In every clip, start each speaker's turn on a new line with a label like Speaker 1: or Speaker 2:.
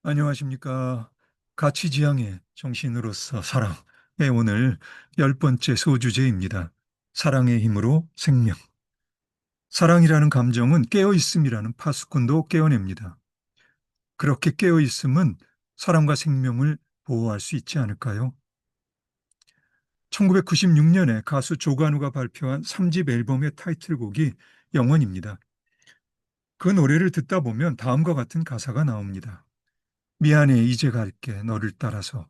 Speaker 1: 안녕하십니까. 가치지향의 정신으로서 사랑의 오늘 10번째 소주제입니다. 사랑의 힘으로 생명. 사랑이라는 감정은 깨어있음이라는 파수꾼도 깨어냅니다. 그렇게 깨어있음은 사람과 생명을 보호할 수 있지 않을까요? 1996년에 가수 조관우가 발표한 3집 앨범의 타이틀곡이 영원입니다. 그 노래를 듣다 보면 다음과 같은 가사가 나옵니다. 미안해 이제 갈게 너를 따라서.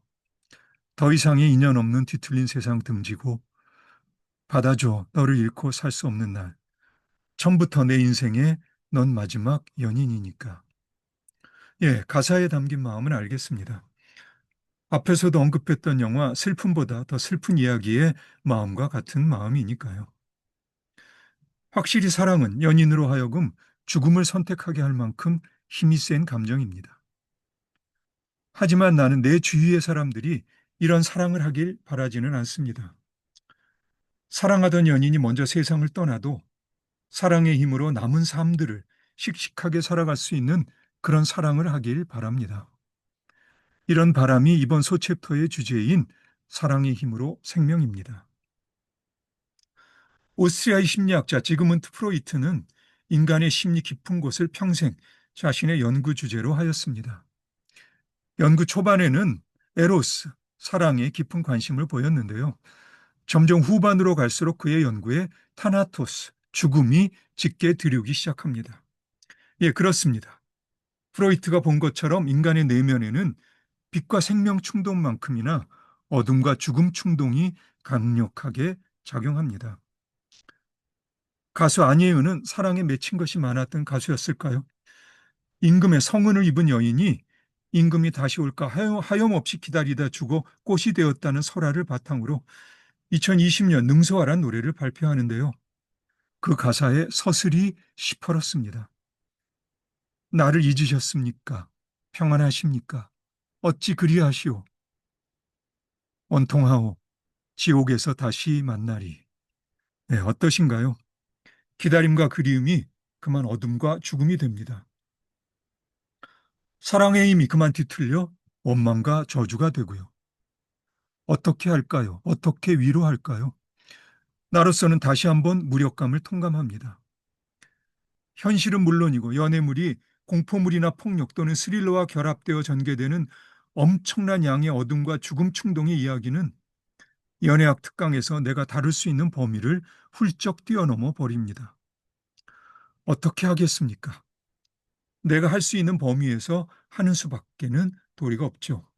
Speaker 1: 더 이상의 인연 없는 뒤틀린 세상 등지고 받아줘 너를 잃고 살 수 없는 날. 처음부터 내 인생에 넌 마지막 연인이니까. 예, 가사에 담긴 마음은 알겠습니다. 앞에서도 언급했던 영화 슬픔보다 더 슬픈 이야기의 마음과 같은 마음이니까요. 확실히 사랑은 연인으로 하여금 죽음을 선택하게 할 만큼 힘이 센 감정입니다. 하지만 나는 내 주위의 사람들이 이런 사랑을 하길 바라지는 않습니다. 사랑하던 연인이 먼저 세상을 떠나도 사랑의 힘으로 남은 삶들을 씩씩하게 살아갈 수 있는 그런 사랑을 하길 바랍니다. 이런 바람이 이번 소챕터의 주제인 사랑의 힘으로 생명입니다. 오스트리아의 심리학자 지그문트 프로이트는 인간의 심리 깊은 곳을 평생 자신의 연구 주제로 하였습니다. 연구 초반에는 에로스, 사랑에 깊은 관심을 보였는데요. 점점 후반으로 갈수록 그의 연구에 타나토스, 죽음이 짙게 들이우기 시작합니다. 예, 그렇습니다. 프로이트가 본 것처럼 인간의 내면에는 빛과 생명 충동만큼이나 어둠과 죽음 충동이 강력하게 작용합니다. 가수 아니에우는 사랑에 맺힌 것이 많았던 가수였을까요? 임금의 성은을 입은 여인이 임금이 다시 올까 하염없이 기다리다 죽어 꽃이 되었다는 설화를 바탕으로 2020년 능소화란 노래를 발표하는데요. 그 가사에 서슬이 시퍼렇습니다. 나를 잊으셨습니까? 평안하십니까? 어찌 그리하시오? 원통하오. 지옥에서 다시 만나리. 네, 어떠신가요? 기다림과 그리움이 그만 어둠과 죽음이 됩니다. 사랑의 힘이 그만 뒤틀려 원망과 저주가 되고요. 어떻게 할까요? 어떻게 위로할까요? 나로서는 다시 한번 무력감을 통감합니다. 현실은 물론이고 연애물이 공포물이나 폭력 또는 스릴러와 결합되어 전개되는 엄청난 양의 어둠과 죽음 충동의 이야기는 연애학 특강에서 내가 다룰 수 있는 범위를 훌쩍 뛰어넘어 버립니다. 어떻게 하겠습니까? 내가 할 수 있는 범위에서 하는 수밖에는 도리가 없죠.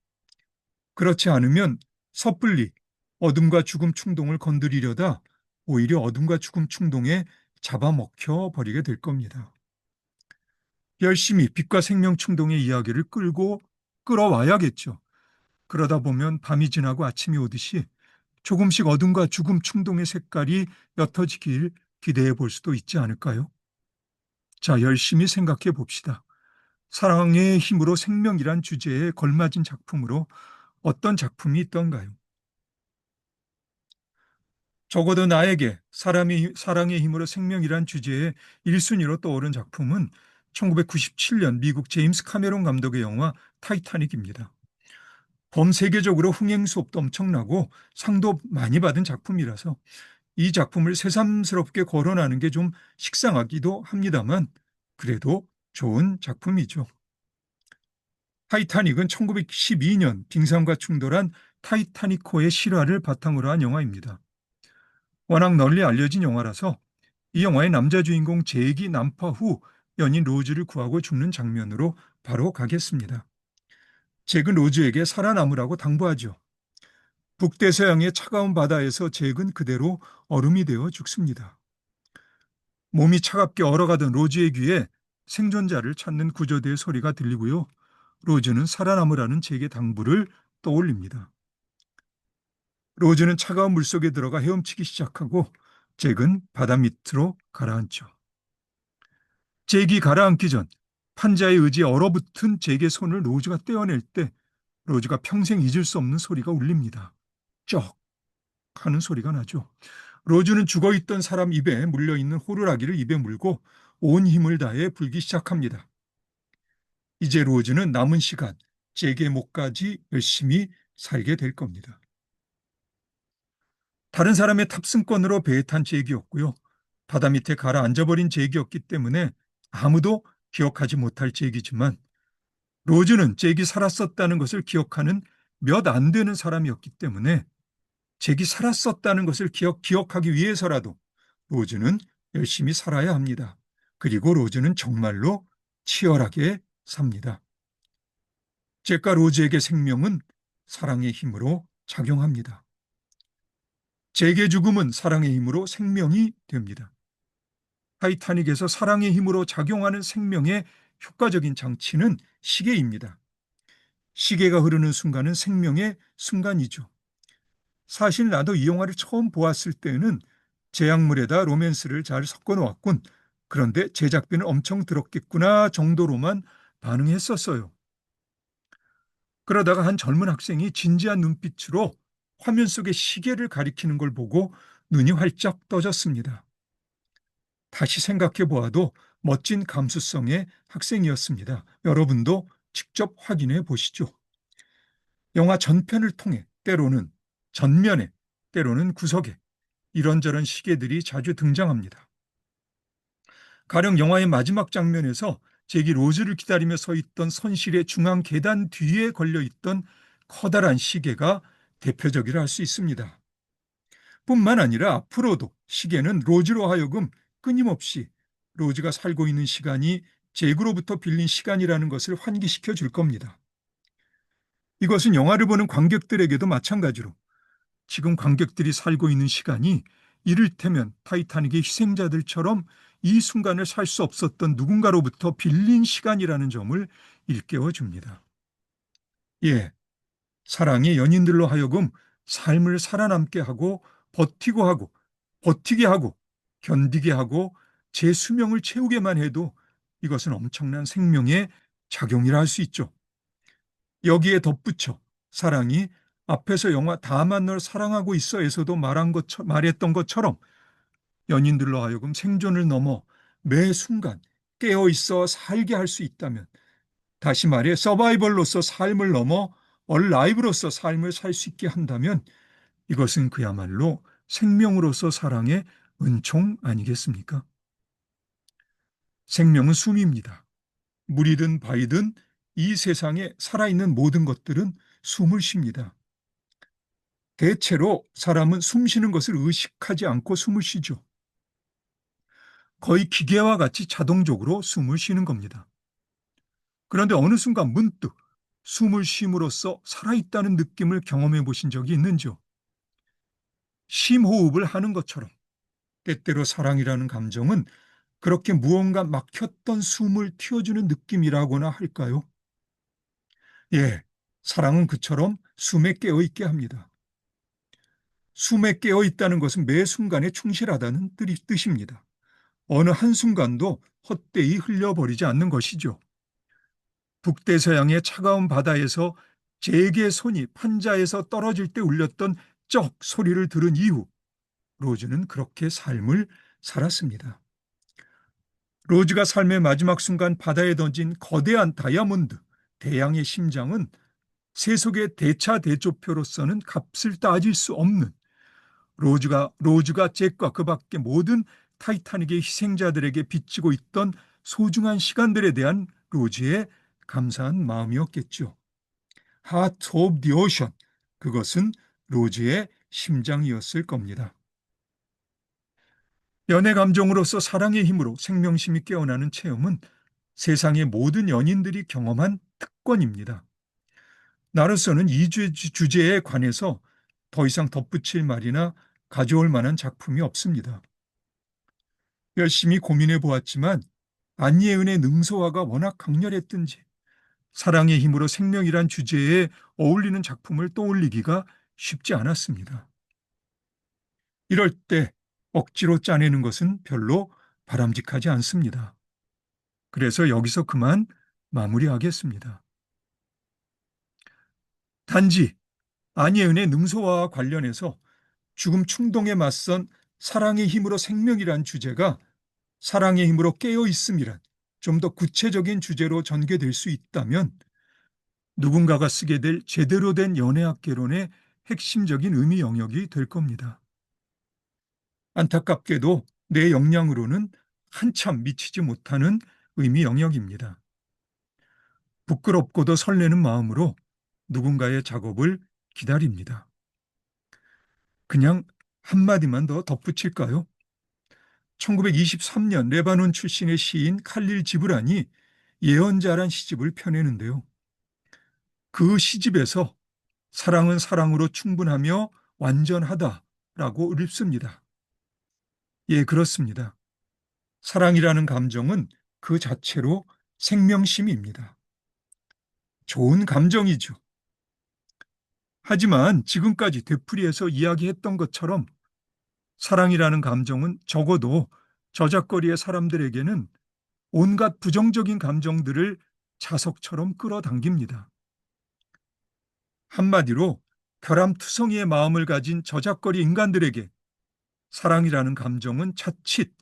Speaker 1: 그렇지 않으면 섣불리 어둠과 죽음 충동을 건드리려다 오히려 어둠과 죽음 충동에 잡아먹혀 버리게 될 겁니다. 열심히 빛과 생명 충동의 이야기를 끌어와야겠죠. 그러다 보면 밤이 지나고 아침이 오듯이 조금씩 어둠과 죽음 충동의 색깔이 옅어지길 기대해 볼 수도 있지 않을까요? 자, 열심히 생각해 봅시다. 사랑의 힘으로 생명이란 주제에 걸맞은 작품으로 어떤 작품이 있던가요? 적어도 나에게 사랑의 힘으로 생명이란 주제에 1순위로 떠오른 작품은 1997년 미국 제임스 카메론 감독의 영화 타이타닉입니다. 범세계적으로 흥행 수업도 엄청나고 상도 많이 받은 작품이라서 이 작품을 새삼스럽게 거론하는 게 좀 식상하기도 합니다만 그래도 좋은 작품이죠. 타이타닉은 1912년 빙산과 충돌한 타이타닉호의 실화를 바탕으로 한 영화입니다. 워낙 널리 알려진 영화라서 이 영화의 남자 주인공 잭이 난파 후 연인 로즈를 구하고 죽는 장면으로 바로 가겠습니다. 잭은 로즈에게 살아남으라고 당부하죠. 북대서양의 차가운 바다에서 잭은 그대로 얼음이 되어 죽습니다. 몸이 차갑게 얼어가던 로즈의 귀에 생존자를 찾는 구조대의 소리가 들리고요. 로즈는 살아남으라는 잭의 당부를 떠올립니다. 로즈는 차가운 물속에 들어가 헤엄치기 시작하고 잭은 바다 밑으로 가라앉죠. 잭이 가라앉기 전 판자의 의지에 얼어붙은 잭의 손을 로즈가 떼어낼 때 로즈가 평생 잊을 수 없는 소리가 울립니다. 쩍 하는 소리가 나죠. 로즈는 죽어있던 사람 입에 물려있는 호루라기를 입에 물고 온 힘을 다해 불기 시작합니다. 이제 로즈는 남은 시간 잭의 목까지 열심히 살게 될 겁니다. 다른 사람의 탑승권으로 배에 탄 잭이었고요. 바다 밑에 가라앉아버린 잭이었기 때문에 아무도 기억하지 못할 잭이지만 로즈는 잭이 살았었다는 것을 기억하는 몇 안 되는 사람이었기 때문에 잭이 살았었다는 것을 기억하기 위해서라도 로즈는 열심히 살아야 합니다. 그리고 로즈는 정말로 치열하게 삽니다. 잭과 로즈에게 생명은 사랑의 힘으로 작용합니다. 잭의 죽음은 사랑의 힘으로 생명이 됩니다. 타이타닉에서 사랑의 힘으로 작용하는 생명의 효과적인 장치는 시계입니다. 시계가 흐르는 순간은 생명의 순간이죠. 사실 나도 이 영화를 처음 보았을 때는 제약물에다 로맨스를 잘 섞어 놓았군. 그런데 제작비는 엄청 들었겠구나 정도로만 반응했었어요. 그러다가 한 젊은 학생이 진지한 눈빛으로 화면 속의 시계를 가리키는 걸 보고 눈이 활짝 떠졌습니다. 다시 생각해 보아도 멋진 감수성의 학생이었습니다. 여러분도 직접 확인해 보시죠. 영화 전편을 통해 때로는 전면에, 때로는 구석에 이런저런 시계들이 자주 등장합니다. 가령 영화의 마지막 장면에서 잭이 로즈를 기다리며 서 있던 선실의 중앙 계단 뒤에 걸려 있던 커다란 시계가 대표적이라 할 수 있습니다. 뿐만 아니라 앞으로도 시계는 로즈로 하여금 끊임없이 로즈가 살고 있는 시간이 잭으로부터 빌린 시간이라는 것을 환기시켜 줄 겁니다. 이것은 영화를 보는 관객들에게도 마찬가지로 지금 관객들이 살고 있는 시간이 이를테면 타이타닉의 희생자들처럼 이 순간을 살 수 없었던 누군가로부터 빌린 시간이라는 점을 일깨워 줍니다. 예, 사랑이 연인들로 하여금 삶을 살아남게 하고 버티고 하고 버티게 하고 견디게 하고 제 수명을 채우게만 해도 이것은 엄청난 생명의 작용이라 할 수 있죠. 여기에 덧붙여 사랑이 앞에서 영화 다만 널 사랑하고 있어에서도 말했던 것처럼 연인들로 하여금 생존을 넘어 매 순간 깨어 있어 살게 할 수 있다면, 다시 말해 서바이벌로서 삶을 넘어 얼라이브로서 삶을 살 수 있게 한다면 이것은 그야말로 생명으로서 사랑의 은총 아니겠습니까? 생명은 숨입니다. 물이든 바위든 이 세상에 살아있는 모든 것들은 숨을 쉽니다. 대체로 사람은 숨 쉬는 것을 의식하지 않고 숨을 쉬죠. 거의 기계와 같이 자동적으로 숨을 쉬는 겁니다. 그런데 어느 순간 문득 숨을 쉼으로써 살아있다는 느낌을 경험해 보신 적이 있는지요? 심호흡을 하는 것처럼 때때로 사랑이라는 감정은 그렇게 무언가 막혔던 숨을 틔워주는 느낌이라고나 할까요? 예, 사랑은 그처럼 숨에 깨어있게 합니다. 숨에 깨어있다는 것은 매 순간에 충실하다는 뜻입니다. 어느 한순간도 헛되이 흘려버리지 않는 것이죠. 북대서양의 차가운 바다에서 잭의 손이 판자에서 떨어질 때 울렸던 쩍 소리를 들은 이후 로즈는 그렇게 삶을 살았습니다. 로즈가 삶의 마지막 순간 바다에 던진 거대한 다이아몬드, 대양의 심장은 세속의 대차대조표로서는 값을 따질 수 없는 로즈가 잭과 그 밖의 모든 타이타닉의 희생자들에게 비치고 있던 소중한 시간들에 대한 로즈의 감사한 마음이었겠죠. Heart of the Ocean, 그것은 로즈의 심장이었을 겁니다. 연애 감정으로서 사랑의 힘으로 생명심이 깨어나는 체험은 세상의 모든 연인들이 경험한 특권입니다. 나로서는 이 주제에 관해서 더 이상 덧붙일 말이나 가져올 만한 작품이 없습니다. 열심히 고민해 보았지만 안예은의 능소화가 워낙 강렬했든지 사랑의 힘으로 생명이란 주제에 어울리는 작품을 떠올리기가 쉽지 않았습니다. 이럴 때 억지로 짜내는 것은 별로 바람직하지 않습니다. 그래서 여기서 그만 마무리하겠습니다. 단지 안예은의 능소화와 관련해서 죽음 충동에 맞선 사랑의 힘으로 생명이란 주제가 사랑의 힘으로 깨어 있음이란 좀 더 구체적인 주제로 전개될 수 있다면 누군가가 쓰게 될 제대로 된 연애학 개론의 핵심적인 의미 영역이 될 겁니다. 안타깝게도 내 역량으로는 한참 미치지 못하는 의미 영역입니다. 부끄럽고도 설레는 마음으로 누군가의 작업을 기다립니다. 그냥 한마디만 더 덧붙일까요? 1923년 레바논 출신의 시인 칼릴 지브란이 예언자란 시집을 펴내는데요. 그 시집에서 사랑은 사랑으로 충분하며 완전하다라고 읊습니다. 예, 그렇습니다. 사랑이라는 감정은 그 자체로 생명심입니다. 좋은 감정이죠. 하지만 지금까지 되풀이해서 이야기했던 것처럼 사랑이라는 감정은 적어도 저작거리의 사람들에게는 온갖 부정적인 감정들을 자석처럼 끌어당깁니다. 한마디로 결함투성이의 마음을 가진 저작거리 인간들에게 사랑이라는 감정은 자칫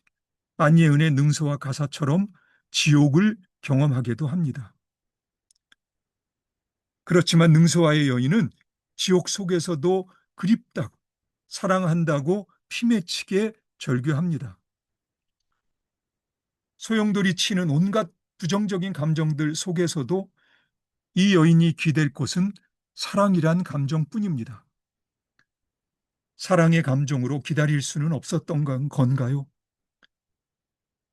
Speaker 1: 안예은의 능서와 가사처럼 지옥을 경험하게도 합니다. 그렇지만 능서와의 여인은 지옥 속에서도 그립다, 사랑한다고 피맺히게 절규합니다. 소용돌이 치는 온갖 부정적인 감정들 속에서도 이 여인이 기댈 곳은 사랑이란 감정뿐입니다. 사랑의 감정으로 기다릴 수는 없었던 건가요?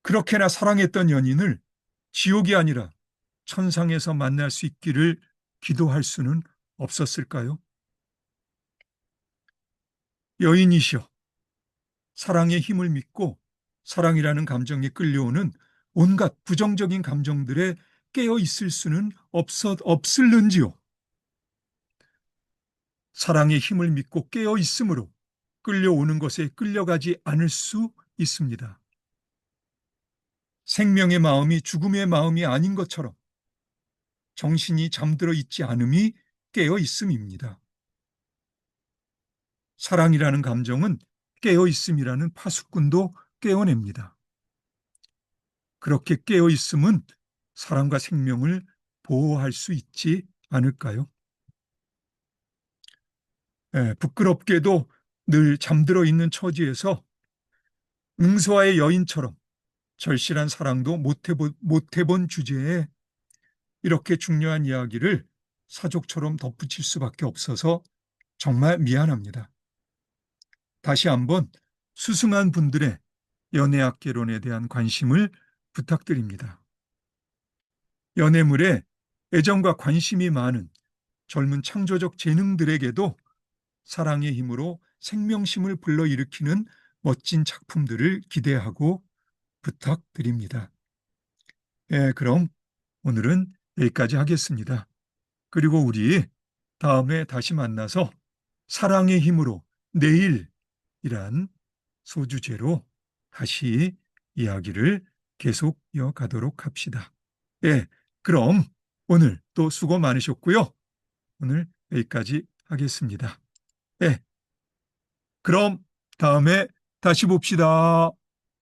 Speaker 1: 그렇게나 사랑했던 연인을 지옥이 아니라 천상에서 만날 수 있기를 기도할 수는 없었을까요? 여인이시여, 사랑의 힘을 믿고 사랑이라는 감정에 끌려오는 온갖 부정적인 감정들에 깨어 있을 수는 없을는지요? 사랑의 힘을 믿고 깨어 있으므로 끌려오는 것에 끌려가지 않을 수 있습니다. 생명의 마음이 죽음의 마음이 아닌 것처럼 정신이 잠들어 있지 않음이 깨어 있음입니다. 사랑이라는 감정은 깨어 있음이라는 파수꾼도 깨어냅니다. 그렇게 깨어 있음은 사랑과 생명을 보호할 수 있지 않을까요? 부끄럽게도 늘 잠들어 있는 처지에서 응서와의 여인처럼 절실한 사랑도 못 해본 주제에 이렇게 중요한 이야기를 사족처럼 덧붙일 수밖에 없어서 정말 미안합니다. 다시 한번 수승한 분들의 연애학 개론에 대한 관심을 부탁드립니다. 연애물에 애정과 관심이 많은 젊은 창조적 재능들에게도 사랑의 힘으로 생명심을 불러일으키는 멋진 작품들을 기대하고 부탁드립니다. 그럼 오늘은 여기까지 하겠습니다. 그리고 우리 다음에 다시 만나서 사랑의 힘으로 내일이란 소주제로 다시 이야기를 계속 이어가도록 합시다. 그럼 오늘 또 수고 많으셨고요. 오늘 여기까지 하겠습니다. 그럼 다음에 다시 봅시다.